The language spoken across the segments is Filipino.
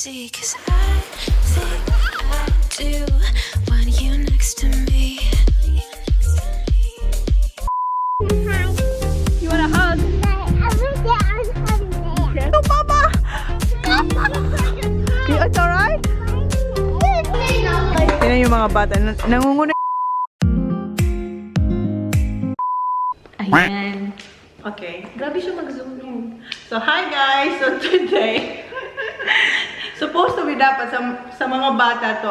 see, 'cause I think I do want you next to me. You want a hug? No, Papa! It's alright? Tingnan yung mga bata. Nangunguna. Ayan. Okay. Grabe siya mag-zoom. So, hi guys! So, today, supposed to be dapat sa mga bata to,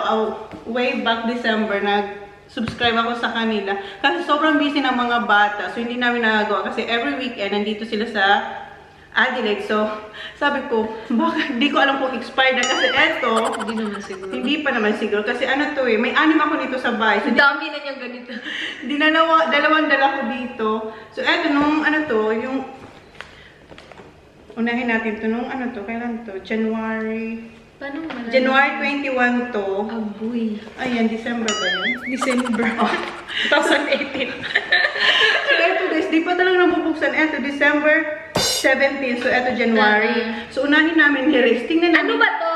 way back December, nag-subscribe ako sa kanila. Kasi sobrang busy ng mga bata. So, hindi namin nagagawa. Kasi every weekend, nandito sila sa Adelaide. So, sabi ko, baka hindi ko alam kung expired na. Kasi eto, Hindi naman siguro. hindi pa naman siguro. Kasi ano to may 6 ako nito sa bahay. So, Ang dami na niyang ganito. dalawang dala ko dito. So, eto, nung ano to, yung unahin natin to, nung ano to, kailan to? January Paano malalaman? January 21 to. Agoy. Ayan, December ba yun? December. Oh, 2018. So, eto guys, di pa talaga nabubuksan. Eto, December 17. So, eto, January. So, unahin namin ni-race. Tingnan namin. Ano ba to?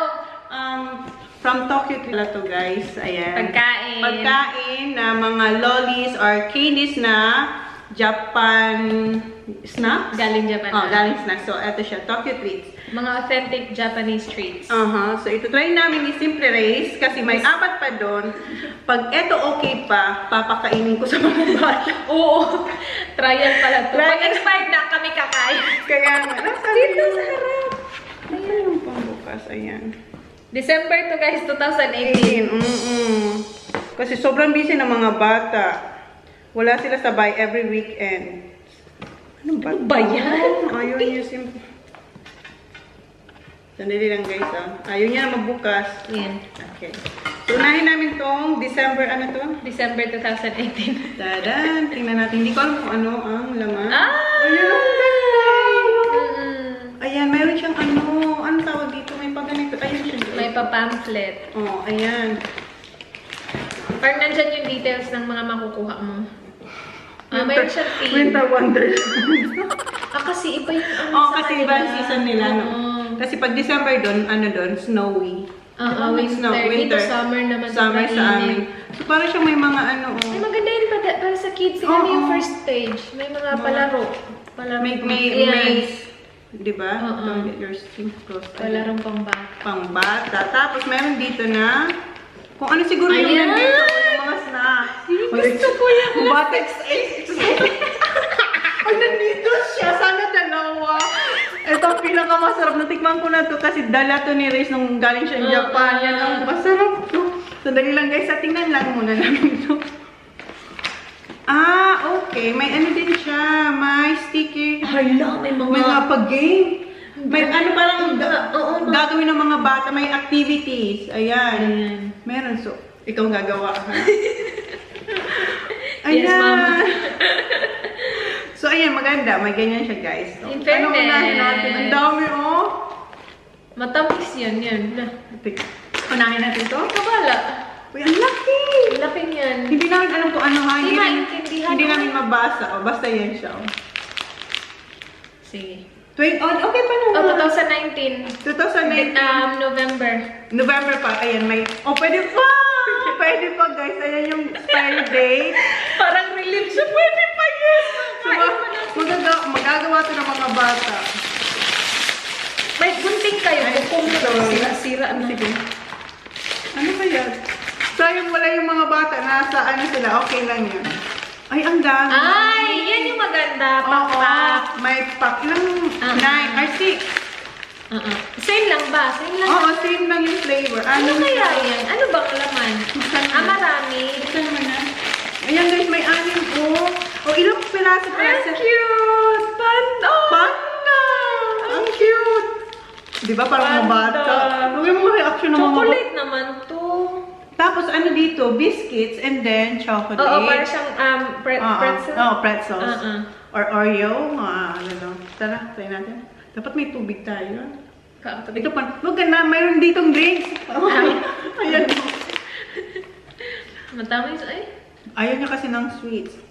From Tokyo pala to guys. Ayan. Pagkain. Pagkain na mga lollies or candies na Japan snacks? Galing Japan. Oh, galing snacks. So, eto siya. Tokyo Treats. Mga authentic Japanese treats. So, ito try namin ni Simple Race kasi may 4 pa doon. Pag eto okay pa, papakainin ko sa mga bata. Oo. Trial pala to. Trial. Pag expired na, kami kakain. Kaya nga, nasa Dito sa harap. Ayan yung pambukas. Ayan. December to guys, 2018. Kasi sobrang busy ng mga bata. Wala sila sa bahay every weekend. Ano ba? Ano ba yan? Ayaw niya Simple. Sandali lang guys, Ayaw niya na magbukas. Yan. Okay. So, unahin namin tong December, ano to? December 2018. Dadan! Tingnan natin. Hindi ko alam kung ano ang laman. Ah! Ayan, ang ganda! Mm. Ayan, mayroon siyang ano. Ano tawag dito? May pagganito. Ayan siya. May pa-pamphlet. Oh, ayan. Or nandyan yung details ng mga makukuha mo. Mayroon siyang theme. Winter Wonderland. Kasi iba yung ano Oh, sa kasi kanila. iba ang season nila, no? Oo. Kasi pag December doon, ano doon? Snowy. Winter. Dito summer naman. Summer sa amin. So, parang siyang may mga ano, Ay, maganda yun para sa kids. Tingnan mo yung first page. May mga palaro. May, di ba? Oo. Don't get your skin crossed. Palarong pambata. Pangbata. Tapos, meron dito na, kung ano siguro yung Ayan! nandito, yung mga snacks. Gusto ko yan. Bata, Ay, nandito siya. Sana dalawa. Ito ang pinakamasarap. Natikman ko na to kasi dala to ni Riz nung galing siya ng Japan. Yan ang masarap to. Sandali lang guys. Tingnan lang muna namin to. Okay. May ano din siya. May sticker. Hala, may Mga pag-game. May ano parang Oo, gagawin ng mga bata. May activities. Ayan. Ayan. Meron. So, ikaw gagawa ha. Yes, Mama. So, ayan, maganda. May ganyan siya, guys. So, In fairness. ano unahin natin? Ang dami, oh. Matamis yan. Unahin natin to. Kabala. Uy, ang laki! Laki niyan. Hindi namin alam kung ano, ha? Hindi maintindihan. Hindi namin mabasa. Oh, basta yan siya, oh. Sige. Okay pa naman. 2019. 2019. November. November pa. Ayan, may... Oh, pwede pa! Pwede pa, guys. Ayan yung expiry date. Parang relief siya. Pwede pa, yes! So, magagawa to ng mga bata. May gunting kayo. Kung sira-sira. Sige. Ano kaya? Sayang wala yung mga bata. Nasa ano sila. Okay lang yun. Ay, ang dami. Ay, yan yung maganda. Pakpak. May pack. Ilang 9 or 6. Same lang ba? Same lang. Oo, same lang yung flavor. Ano kaya yan? Ano bang laman? Buksan mo. Marami. Buksan naman na. Ayan guys, may 6 po. O, ilang piraso pa? Ang cute! Panda! Panda! Ang cute! Di ba parang mga Panda. bata? Huwag yung mga reaction ng mga bata. Chocolate naman to. Tapos ano dito? Biscuits and then chocolate. Oo, para siyang pretzel. Pretzels. Or Oreo. Ano. Tara, try natin. Dapat may tubig tayo. Ito pa. Huwag ka na. Mayroon ditong drinks. Ayan. Matamis ay. Ayaw niya kasi ng sweets.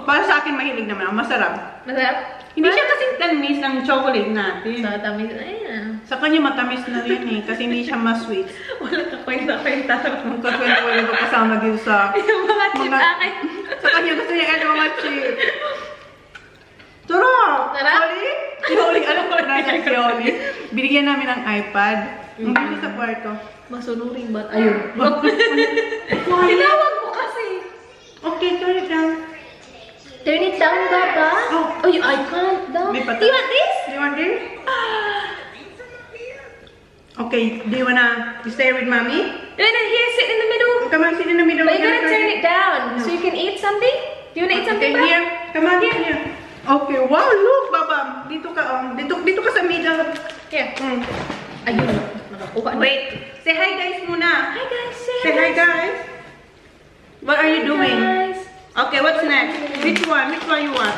Para sa akin, mahilig naman. Masarap. Masarap? Hindi siya kasing tamis ng chocolate natin. Sa tamis, ayan. Sa kanya matamis na yan eh, kasi hindi siya ma-sweet. Wala ka kwenta-kwenta. Magkakwento ko kasama din sa... Yung mga chip akin. Sa kanya gusto niya ano mga chip. Sarap! Sarap? Oli? Si Oli, alam ko na siya si Oli. Binigyan namin ng iPad. Ang siya sa kwarto. Masunuring ba't? Ayun. Why? Tinawag mo kasi. Okay, turn it down. Turn it down, Baba. Oh. Oh, I can't down. May Do patas. you want this? Do you want this? Okay, do you wanna stay with mommy? No, no, here, sit in the middle. Come on, sit in the middle. But you gotta turn it down so you can eat something. Do you wanna eat something, Okay, Baba? here. Come on, here. Okay, wow, look, Baba. Dito ka, dito ka sa middle. Here. Mm. Ayun, nakakuha na. Wait, say hi guys muna. Hi, guys. Say hi guys. What are you doing? Guys. Okay, what's next? Which one? Which one you want?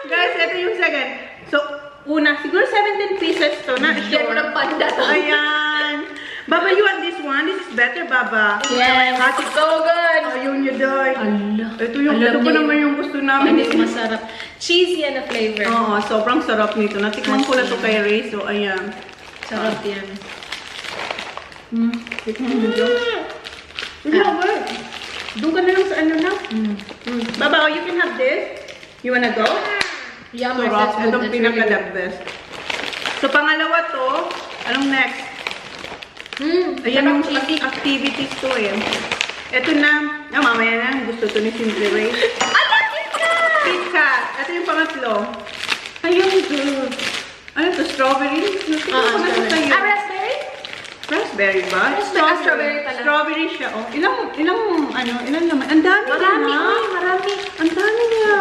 Guys, ito yung second. So, una, siguro 17 pieces to na. Bigyan mo ng panda to. Ayan. Baba, you want this one? This is better, Baba. Yes. Hati. So good. Ayun yun, Doy. Ala. Ito yung, Alam ito po niyo naman yun. yung gusto namin. Ano masarap. Cheesy yan na flavor. Oo, sobrang sarap nito. Natikman ko na to kay Ray, so ayan. Sarap yan. Tikman mo dito. Hindi ako eh. Doon ka na lang sa ano na. Baba, you can have this. You wanna go? Yummer, Sarap. that's good. Itong That's pinaka-the really best. So, pangalawa to. Anong next? good. Ayan yung cheesy. activities to eh. Ito na. Mamaya na. Gusto to ni Simply Ray. Ala, kita! KitKat. Ito yung pangatlo. Ayun, good. Ano to? Strawberry? Strawberry. Ah, raspberry? Raspberry ba? Strawberry pala. Strawberry siya. Oh. Ilang naman? Ang dami Marami. na. Ay, marami. Ang dami niya.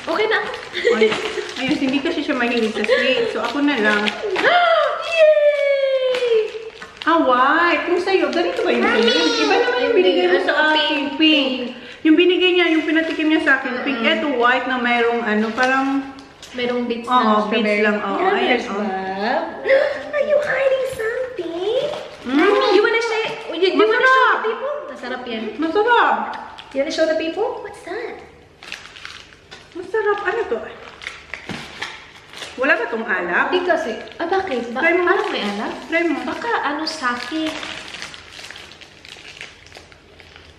Okay na. Ay, ayun, hindi kasi siya mahilig sa sweet. So, ako na lang. Yay! Ah, white. Kung sa'yo, ganito ba yung binigay? Iba naman yung binigay mo sa akin. Pink. Yung binigay niya, yung pinatikim niya sa akin, pink. Eto, white na mayroong ano, parang... Merong bits Oo, ng bits strawberry. lang. Oo, ayan, oh. Are you hiding something? Mm. You wanna share? You wanna show Masarap. the people? Masarap yan. Masarap. You wanna show the people? What's that? Masarap. Ano to? Wala ba tong alak? Hindi kasi. Ah, bakit? Try mo. Parang may alak? Try mo. Baka ano, sake.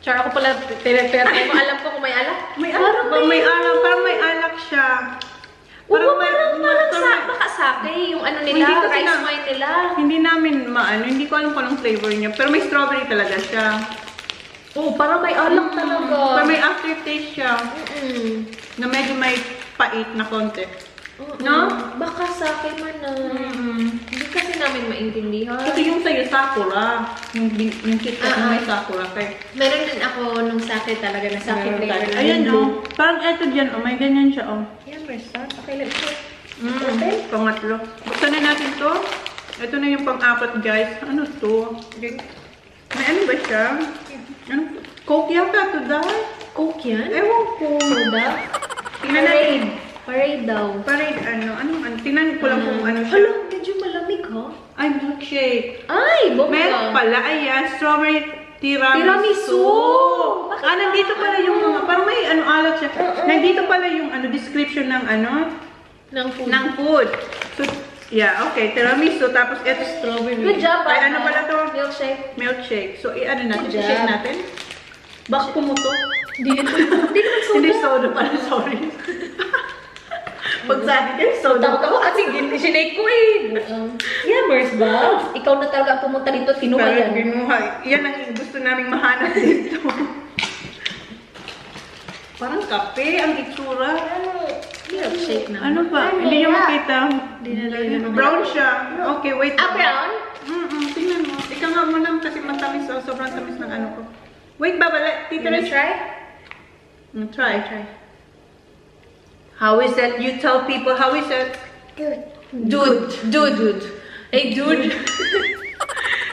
Char, ako pala, pero alam ko kung may alak. May alak ba? May alak. Parang may alak siya. Oo, may- parang baka sake, yung ano nila, Hindi kasi rice na- wine nila. Hindi namin maano, hindi ko alam kung anong flavor niya. Pero may strawberry talaga siya. Oo, parang may alak talaga. Pero may aftertaste siya. Mm-mm. Na medyo may pait na konti. Oo. No? Baka sake man na. Hindi kasi namin maintindihan. Kasi yung sa'yo, sakura. Yung KitKat na may sakura kay. Meron din ako nung sake talaga na sake flavor. na Ayan blue. oh. Parang eto dyan oh. May ganyan siya oh. Yan, Marissa. Okay lang ito. Pangatlo. Buksan na natin to. Ito na yung pang-apat guys. Ano to? May ano ba siya? Ano? Coke yata to dahil? Coke yan? Ewan ko. Soda? Tingnan natin. Parade daw. Parang ano? Tingnan ko lang kung ano siya. Hala, medyo malamig ha? Ay, milkshake. Ay, bongga. Meron pala, ayan, strawberry tiramisu. Tiramisu! Bakit Ah, nandito pala yung mga, parang may ano alak siya. Nandito pala yung ano description ng ano, Ng food. ng food. So, yeah, okay, tiramisu, tapos eto strawberry. Good job, Ay, Papa. ano pala to? Milkshake. Milkshake. So, ano natin, Good job. shake natin. Bak pumuto. Hindi naman soda. Hindi soda pala, sorry. Pagsabi kayo, soda. Takot ako kasi sinake ko eh. Yeah, Mers ba? Ikaw na talaga ang pumunta dito, kinuha Parang yan. binuhay. Yan ang gusto naming mahanap dito. Parang kape ang itsura. Milkshake na. Ano ba? Hindi nyo makita. Dinala. Brown siya. Okay, wait. Ah, brown? Tingnan mo. Ikaw nga mo lang kasi matamis. Oh, sobrang tamis ng ano ko. Wait, Baba. You Tita, wanna try? Try. How is it? You tell people how is it? Dude. Hey, dude.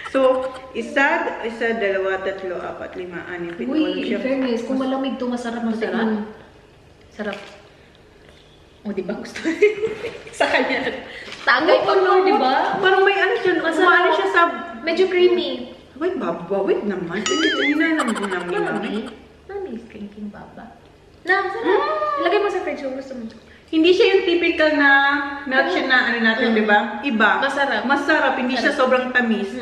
So, isa, dalawa, tatlo, apat, lima, anim, pito, walo, Uy, in siyam. fairness, kung malamig to, masarap. Masarap. Sarap. O, di ba gusto? Sa kanya. Tagay pa mo, di ba? Parang may ano siya, Masarap. umano siya sa... Medyo creamy. Wait, Baba, wait naman. Hindi na naman namin. Mami. Mami. Making baba. Na, sarap. Ilagay mo sa fridge kung gusto mo. Hindi siya yung typical na milkshake na ano natin, di ba? Iba. Masarap. Masarap, hindi siya sobrang tamis.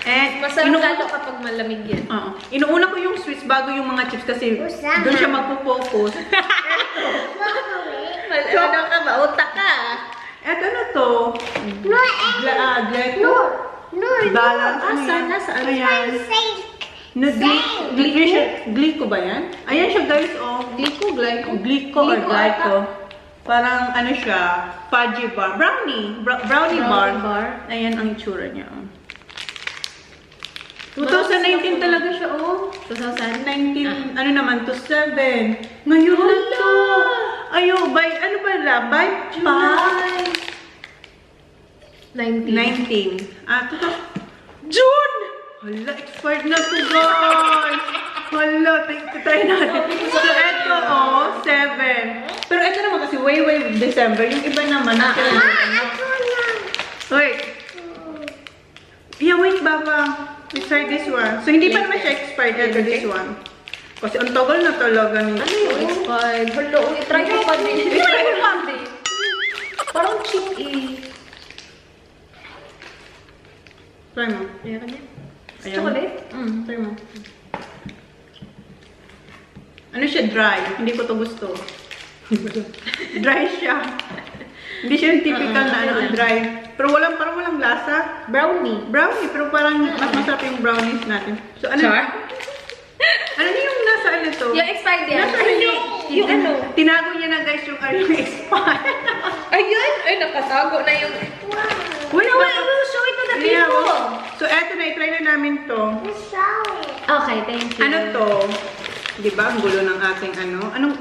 And Masarap lalo kapag malamig yan. Inuuna ko yung sweets bago yung mga chips kasi doon siya magpo-focus. Ano ka ba? Utak ka. Eto na to. Gleco. Balance. Nasaan? Ayan. Glico ba yan? Ayan siya guys, oh. Glico or Glyco. Parang ano siya, fudgy bar. Brownie bar. Ayan ang itsura niya, oh. 2019 talaga siya, oh. 2019, ano naman to, 7. Ngayon na to. Ayo, ano ba na? By July. 19. 19. June! Hala, expired na to, guys. Hala, try natin. So, eto, oh, 7. Pero eto naman kasi way December. Yung iba naman, wait. Yeah, wait, Baba. Let's try this one. So, hindi pa naman siya expired. Ito, this one. Kasi ang tagal na talaga nito. Ano yung expired? Hello, try ko pa din. Try ko pa din. Parang cheap eh. Try mo. Ayan ka niya. Ayan. Chocolate? Try mo. Ano siya? Dry. Hindi ko to gusto. Dry siya. Hindi siya yung typical na ano, dry. Pero parang walang lasa. Brownie. Brownie, pero parang mas masarap yung brownies natin. So, ano? Char? Ano yung nasa ano to? Yung expired yan. Nasa ano? Yung ano? Tinago niya na guys yung ano yung expired. Ayun! Ay, nakatago na yung... Wait, I will show it to the Yeah, people. so, eto na, i-try na namin to. Okay, thank you. Ano to? Di ba? Ang gulo ng ating ano. Anong,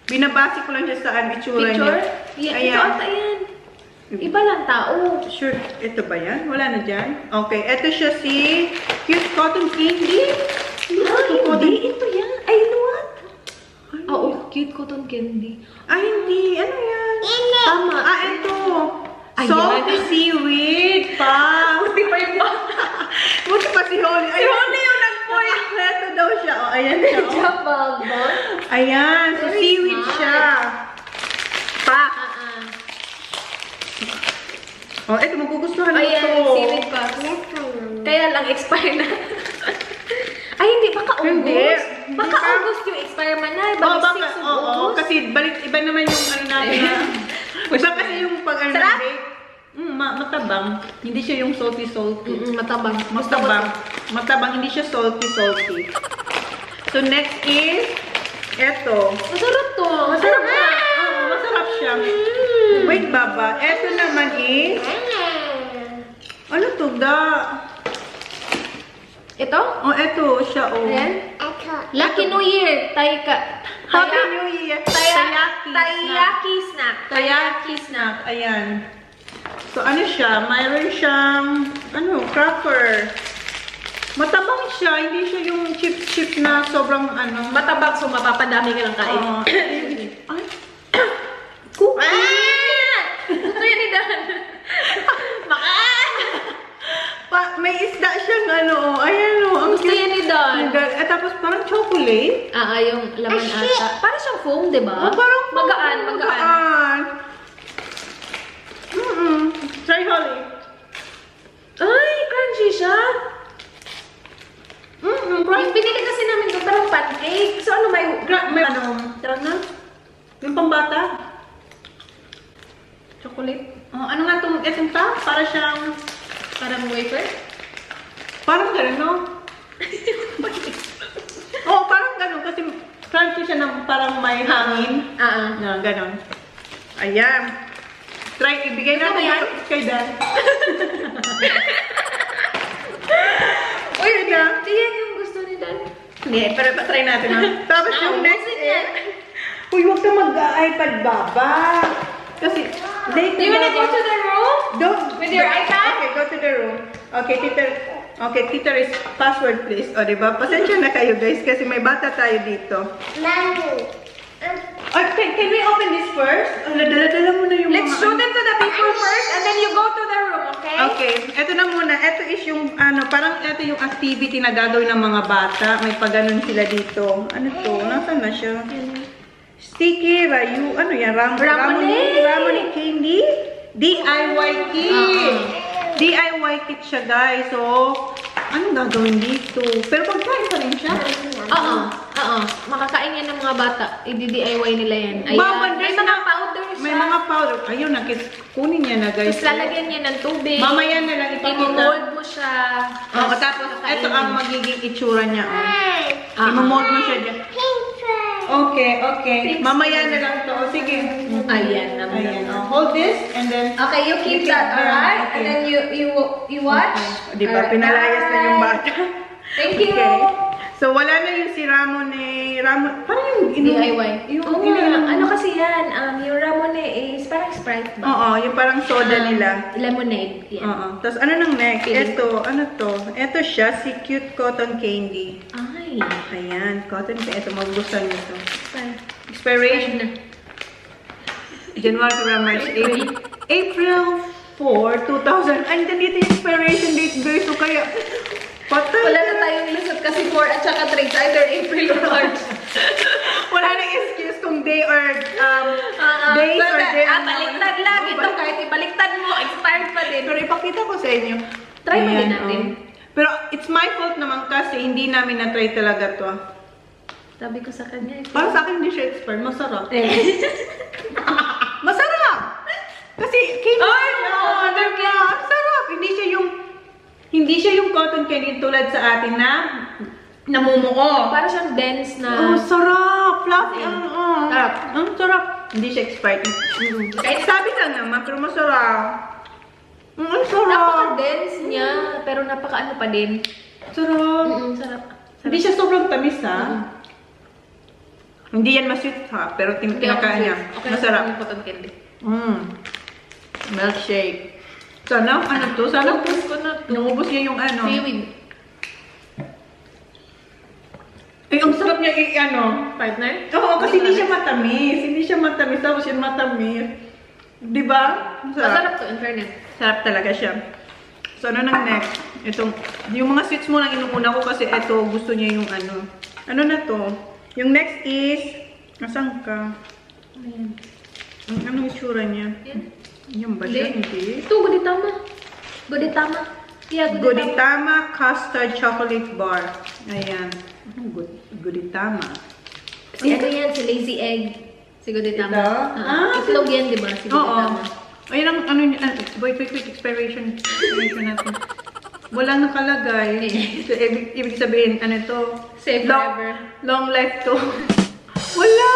binabase ko lang siya sa itsura niya. Picture? Yeah, ito ata yan. Iba lang tao. Sure, ito ba yan? Wala na dyan? Okay, ito siya si Cute Cotton Candy. Hindi, ito yan. Ay, you know what? Oo, cute cotton candy. Ay, hindi. Ano yan? Tama. Ito. Ayan. Salty seaweed pa. Buti pa yung bata. Buti pa si Holly. Ay, Holly yung nag-point. Ito daw siya. Oh, ayan siya. Oh. Jababa. Ayan. So, Very seaweed smart. siya. Pa. Oh, ito. Magugustuhan mo Ayan, to. seaweed pa. Kaya lang, expire na. Ay, hindi. Baka Hindi. August. Baka Hindi pa. August yung expire man na. Oo, Baka baka, 6 of oo, August. kasi iba naman yung ano natin na. Iba kasi yung pag ano Sarap? bake. Matabang. Hindi siya yung salty. Matabang. Matabang, hindi siya salty. So next is eto. Masarap to. Masarap na. Oo, masarap siya. Wait, Baba. Eto naman is ano to? Ito? Oh, eto siya. Oh. Ayan. Lucky New Year. Happy New Year. Taiyaki snack. Taiyaki snack. Ayan. So, ano siya? Mayroon siyang, cracker. Matabang siya. Hindi siya yung chips na sobrang, Matabang, so mapapadami ka ng kain. Oo. Ay. Cookie! Gusto yan ni Dan. May isda siyang ayan ang Gusto yan ni Dan. Tapos parang chocolate. Yung laman ata. Parang siyang foam, di ba? Oh, parang magaan. Try, Holly. Ay, crunchy siya. Crunchy. Binili kasi namin doon parang pancake. So ano may... Tara na. Yung pambata. Chocolate? Ano nga itong ta? Para siyang, Parang wafer? parang gano'n, no? Oo, parang gano'n. Kasi crunchy siya na parang may hangin. Na, gano'n. Ayan. Try, ibigay natin yan? kay Dan. Uy, hindi yan yung gusto ni Dan. Hindi, pero try natin. Tapos yung next Naubusin yan. Uy, huwag ka mag-iPad, Baba. Kasi, Do you wanna go to the room? With your iPad? Okay, go to the room. Okay, Tita is password please. O, diba? Pasensya na kayo guys kasi may bata tayo dito. Mommy, Can we open this first? Dala-dala mo na yung Let's mga... show them to the people first and then you go to the room, okay? Okay, eto na muna. Eto is yung, parang eto yung activity na gagawin ng mga bata. May paganon sila dito. Ano to? Nasaan na siya? Sticky, Rayu, ano yan? Ramone candy? DIY kit! DIY kit siya, guys. So, anong gagawin dito? Pero pagkain pa rin siya. Oo. Makakain yan ng mga bata. I-DIY nila yan. Bawal May din mga powder siya. May mga powder. Ayun, kunin niya na, guys. Tapos lalagyan niya ng tubig. Mamaya na lang ipakita. I-mold mo siya. Oo, tapos ito ang magiging itsura niya. Oh. I-mold mo siya dyan. Okay. Mamaya na lang to. O, sige. Ayan. Ayan. Hold this and then... Okay, you keep that, alright? Okay. And then you watch. Di ba? Pinalayas na yung bata. Thank you. Okay. So, wala na yung si Ramone. Parang yung... DIY. Yung ano kasi yan? Yung Ramone is parang Sprite ba? Oo, yung parang soda nila. Lemonade. Yan. Oo. Tapos ano nang next? Feeling. Ito, ano to? Ito siya, si Cute Cotton Candy. Ay. Ayan, cotton candy. Ito, magugustuhan nyo to. Fine. Expiration. January, February, March, April 4, 2000. Ay, dito yung expiration date, guys. So, kaya, patay. Wala na tayong lusot kasi 4 at saka 3. Either April or March. Wala nang excuse kung day or, days or day. Baliktad lang. Ito kahit ibaliktad mo, expired pa din. Pero ipakita ko sa inyo. Try mo din Ayan, natin. Pero it's my fault naman kasi hindi namin na-try talaga to. Sabi ko sa kanya. Para sa akin hindi siya expired. Masarap. Eh. Masarap! Kasi candy Ay, siya. oo, Diba? Sarap. Hindi siya yung cotton candy tulad sa atin na namumuo. Para siyang dense na. Oh, sarap! Fluffy. Sarap. Ang sarap. Hindi siya expired. Kahit sabi lang naman, pero masarap. Ang sarap. Napaka-dense niya, pero napaka-ano pa din. Sarap. Sarap. Hindi siya sobrang tamis, ha? Hindi yan ma-sweet, ha? Pero kinakain niya. Okay, Masarap. yung cotton candy. Milkshake. Sana, ano to? Sana, Ubus ko na to. nangubos niya yung ano. Seaweed. Ay, ang sarap niya i-ano. Partner? Oo, kasi hindi siya matamis. Hindi siya matamis. Tapos yung matamis. Di ba? Masarap to, in fairness. Sarap talaga siya. So, ano nang next? Itong, yung mga sweets mo lang inuuna ko kasi ito, gusto niya yung ano. Ano na to? Yung next is, asan ka? Ayan. Anong itsura niya? Yan. Yung ba siya? Hindi. Ito, Gudetama. Gudetama. Yeah, Gudetama. Gudetama Custard Chocolate Bar. Ayan. Gudetama. Si ano yan? Si Lazy Egg. Si Gudetama. Ito? Itlog yan, di ba? Si Oo. Gudetama. Ayun ang ano niya. Wait. Expiration natin. Walang nakalagay. So, ibig sabihin, ano to? Save forever. Long life to. Wala!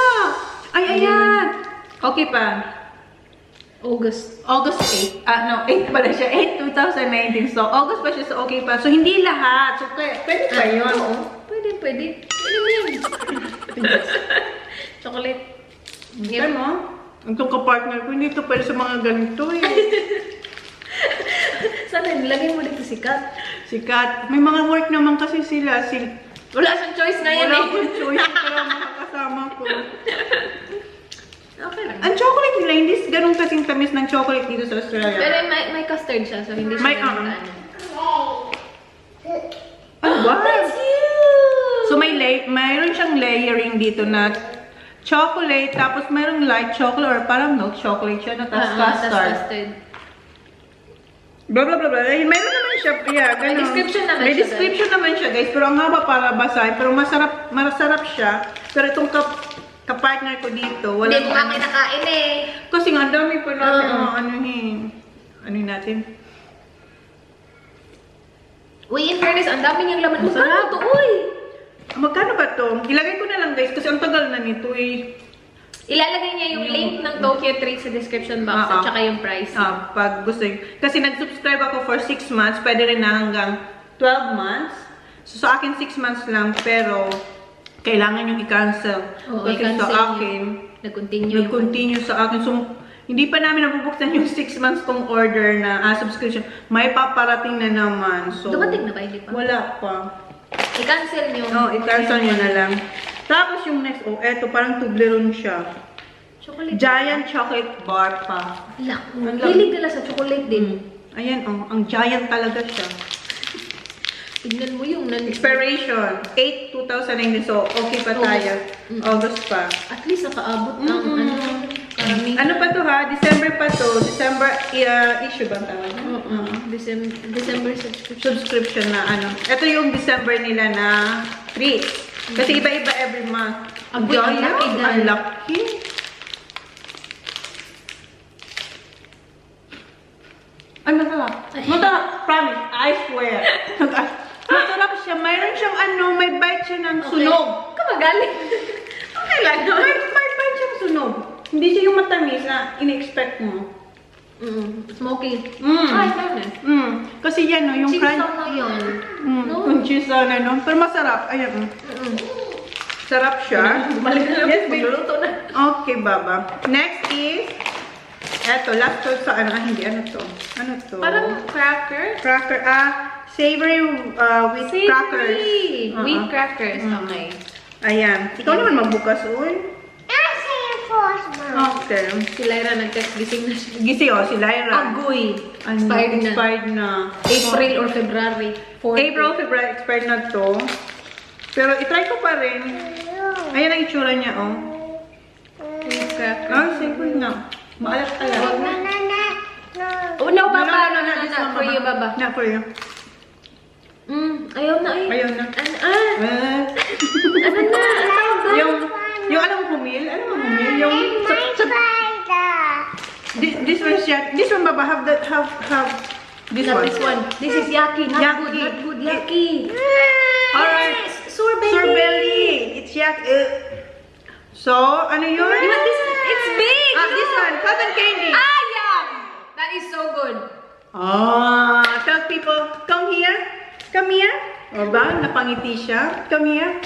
Ay, ayan! Okay pa. August. August 8. 8 pala siya. 8, 2019. So, August pa siya. So, okay pa. So, hindi lahat. So, pwede pa yun. Oo. Pwede. Ano yun? Chocolate. Yan mo. Itong kapartner ko, hindi ito pwede sa mga ganito eh. Sana nilagay mo dito si Kat. Sikat. May mga work naman kasi sila. Wala siyang choice na yan Wala eh. akong choice. Pero mga kasama ko. Okay lang. Ang chocolate nila, hindi ganun kasing tamis ng chocolate dito sa Australia. Pero may custard siya, so hindi siya May, ganun ano. Ano ba? That's you! So, mayroon siyang layering dito na chocolate, tapos mayroong light chocolate or parang milk chocolate siya na tapos custard. Blah, blah, blah, blah. Mayroon naman siya, yeah, ganun. May description naman May siya, description naman siya, guys. Pero ang haba para basahin. Pero masarap siya. Pero itong kapartner ko dito, wala. Hindi mo nga kinakain eh. Kasi nga, ang dami pa natin. Ano natin? Uy, in fairness, ang dami niyang laman. Masarap. Magkano to, uy? Magkano ba to? Ilagay ko na lang, guys, kasi ang tagal na nito eh. Ilalagay niya yung link ng Tokyo Treat sa description box at saka yung price. Pag gusto nyo. Kasi nag-subscribe ako for 6 months, pwede rin na hanggang 12 months. So, sa akin 6 months lang, pero kailangan yung i-cancel. Oo, Kasi i-cancel sa akin, Nag-continue. sa akin. So, hindi pa namin nabubuksan yung 6 months kong order na subscription. May paparating na naman. So, Dumating na ba? Hindi pa? wala pa. I-cancel niyo. I-cancel nyo na lang. Tapos yung next, oh, eto, parang Toblerone siya. Chocolate. Giant chocolate bar pa. Ang laki. Hilig nila sa chocolate din. Ayan, oh, ang giant talaga siya. Tignan mo yung Expiration, 8/2019. So, okay pa tayo. August pa. At least nakaabot ng parang Ano pa to ha? December pa to. December issue ba tawag? December subscription. Subscription na ano. Ito yung December nila na treats. Kasi iba-iba every month. Ang laki dahil. Ang laki. Ay, masarap. Masarap. Promise. I swear. Masarap siya. Mayroon siyang ano, may bite siya ng sunog. Kamagaling. Okay lang. May bite siyang sunog. Hindi siya yung matamis na in-expect mo. Smoky. Ay, fairness. Kasi yan, no, yung Cheese crunch. na yun. No? Yung cheese na, no? Pero masarap. Ayan, sarap siya. Bumalik na lang. Yes, babe. Magluluto na. Okay, Baba. Next is, eto, last to sa ano, hindi, ano to? Ano to? Parang cracker. Cracker, savory with crackers. Wheat crackers. Okay. Ayan. Ikaw naman magbukas, uy. Okay. Si Lyra nag-text gising na siya. Gisi, oh, si Lyra. Agoy. Ano, expired na. April or February. 40. April, February, expired na to. Pero itry ko pa rin. Ayan ang itsura niya, oh. Wheat cracker. Savory na. Maalat talaga. Wag na. Oh, no, Baba. No, Not for you, Baba. Not for you. Ayaw na eh. Ayaw na. Ano na? Yung alam mo humil? Alam mo humil? Yung this one siya. This one, Baba, have this Not one. this one. This is yucky. Not Yucky. good. Not good. Yucky. Alright. Sorbet. Sorbelly. It's yucky. So, ano yun? You want this one? It's big. This one. Cotton candy. Yum. That is so good. Tell people, come here. Come here. O ba? Napangiti siya. Come here.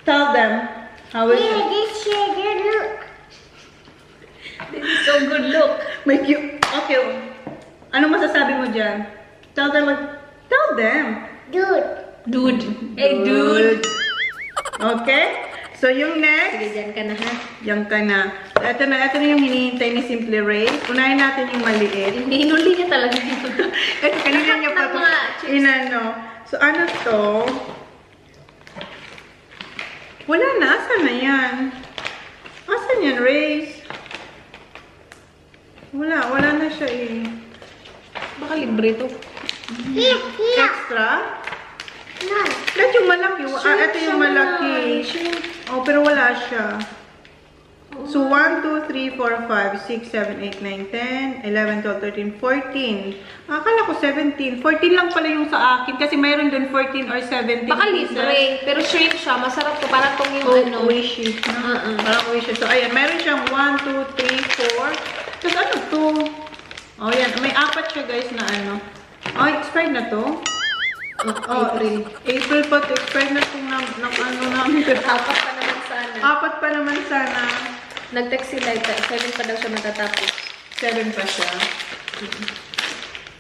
Tell them. How is it? This is so good. Look. May cute. Okay. Ano masasabi mo dyan? Tell them. Tell them. Dude. Hey, dude. Okay? So, yung next. Sige, dyan ka na ha. Yan ka na. So, ito na yung hinihintay ni Simply Ray. Unahin natin yung maliit. Hinuli niya talaga yun. Kasi kanina niya pa ito. Mga chips. Inano. So, ano to? Wala na. Asan na yan? Asan yan, Rays? Wala na siya eh. Baka libre to. Extra? Ito yung malaki. Ito yung malaki. Oh, pero wala siya. So, 1, 2, 3, 4, 5, 6, 7, 8, 9, 10, 11, 12, 13, 14. Akala ko 17. 14 lang pala yung sa akin kasi mayroon dun 14 or 17. Baka libre. Pero shrimp siya. Masarap to. Parang tong yung ano. Oasis. Parang Oasis. So, ayan. Meron siyang 1, 2, 3, 4. Tapos ano to? Oh, yan. May 4 siya guys na ano. Oh, expired na to. April. April pa to. Expired na itong ng ano namin. 4 pa naman sana. 4 pa naman sana. Nag-text si Lyra. 7 pa daw siya matatapos. 7 pa siya.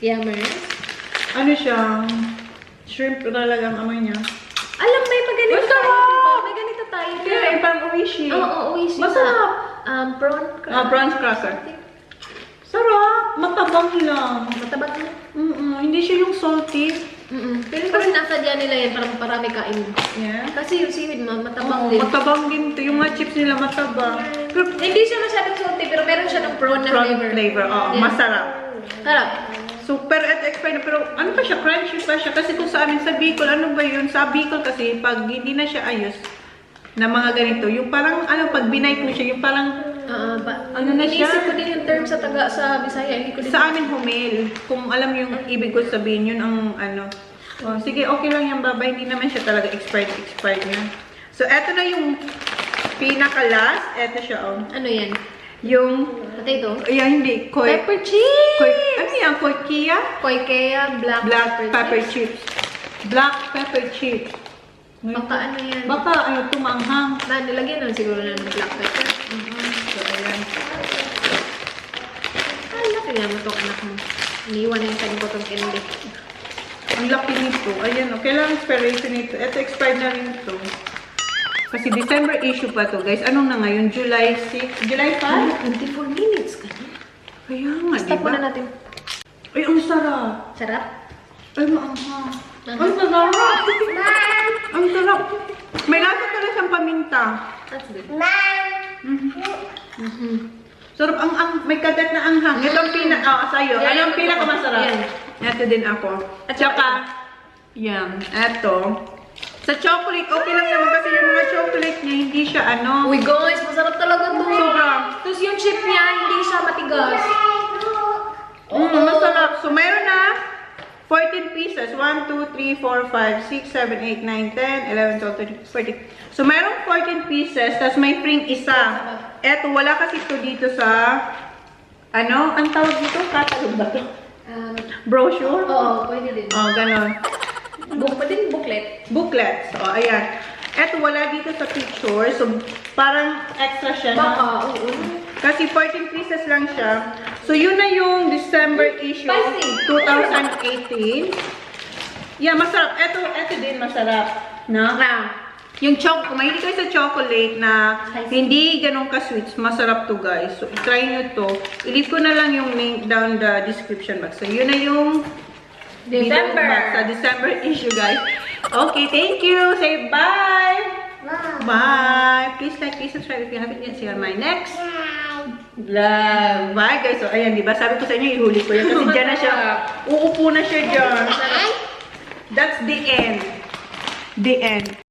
Yummers. Ano siya? Shrimp talaga ang amoy niya. Alam, may ganito Masarap! tayo, diba? May ganito tayo. Kaya yung parang oishi. Oo, oishi. Masarap. Prawn cracker. Prawns cracker. Sarap. Matabang lang. Matabang na. Hindi siya yung salty. Pero kasi nasadya nila yan para marami kain. Yeah. Kasi yung seaweed matabang Oo, din. matabang din to. Yung mga chips nila matabang. Pero Hindi siya masyadong salty, pero meron siya ng prawn na prawn flavor. flavor. Oo, Yeah. masarap. Sarap. So, pero ito expired na. Pero ano pa siya? Crunchy pa siya. Kasi kung sa amin sa Bicol, ano ba yun? Sa Bicol kasi, pag hindi na siya ayos, na mga ganito, yung parang, pag binay mo siya, yung parang, ano na siya? Inisip ko din yung term sa sa Bisaya. Hindi ko din. sa amin humil. Kung alam yung ibig ko sabihin, yun ang ano. Oh, sige, okay lang yan, Baba. Hindi naman siya talaga expired na. So, eto na yung pinaka-last. Eto siya, oh. Ano yan? Yung, Potato? hindi, Pepper chips! ano yan, koikia? Koikea, black Pepper chips. Black pepper chips. Baka ano yan? Baka, tumanghang. Nilagyan na siguro na ng black pepper. So, ayan. Ay, laki nga mo itong anak mo. Iniwan na yung kanin ko itong candy. Ang laki nito. Ayan, kailangan expiration nito. Ito, expired na rin ito. Kasi December issue pa to, guys. Anong na ngayon? July 6? July 5? 24 minutes ka na. Kaya nga, Stop diba? muna natin. Ay, ang sarap. Sarap? Ay, maanghang. Ang sarap. Ang sarap. May lasa pala siyang paminta. That's good. Sarap may kagat na anghang. Ito ang sa'yo. Yan, Ano ang yan. pinakamasarap? Yan. Ito din ako. At saka, yan. Ito. Sa chocolate, okay lang naman kasi yung mga chocolate niya, hindi siya ano. Uy guys, masarap talaga to. Sobra. Tapos yung chip niya, hindi siya matigas. Masarap. So, meron na 14 pieces. 1, 2, 3, 4, 5, 6, 7, 8, 9, 10, 11, 12, 13, 14. So, merong 14 pieces, tapos may free isa. Eto, wala kasi ito dito sa, ano, ang tawag dito? Catalog ba ito? Brochure? Oo, pwede din. Oh, ganon. Pwede din booklet. Booklets. O, ayan. Eto, wala dito sa picture. So, parang extra siya na. Baka, oo. Kasi 14 pieces lang siya. So, yun na yung December issue Spicy. 2018. Yeah, masarap. Eto din masarap. No? Yung kung mahilig kayo sa chocolate na hindi ganun ka-sweets, masarap to guys. So, try nyo to. I-leave ko na lang yung link down the description box. So, yun na yung December. video box sa December issue, guys. Okay, thank you. Say bye. Bye. Please like, please subscribe if you haven't yet. See you on my next vlog. Bye, guys. So, ayan, di ba? Sabi ko sa inyo, ihuli ko yan. Kasi dyan na siya. Uupo na siya dyan. That's the end. The end.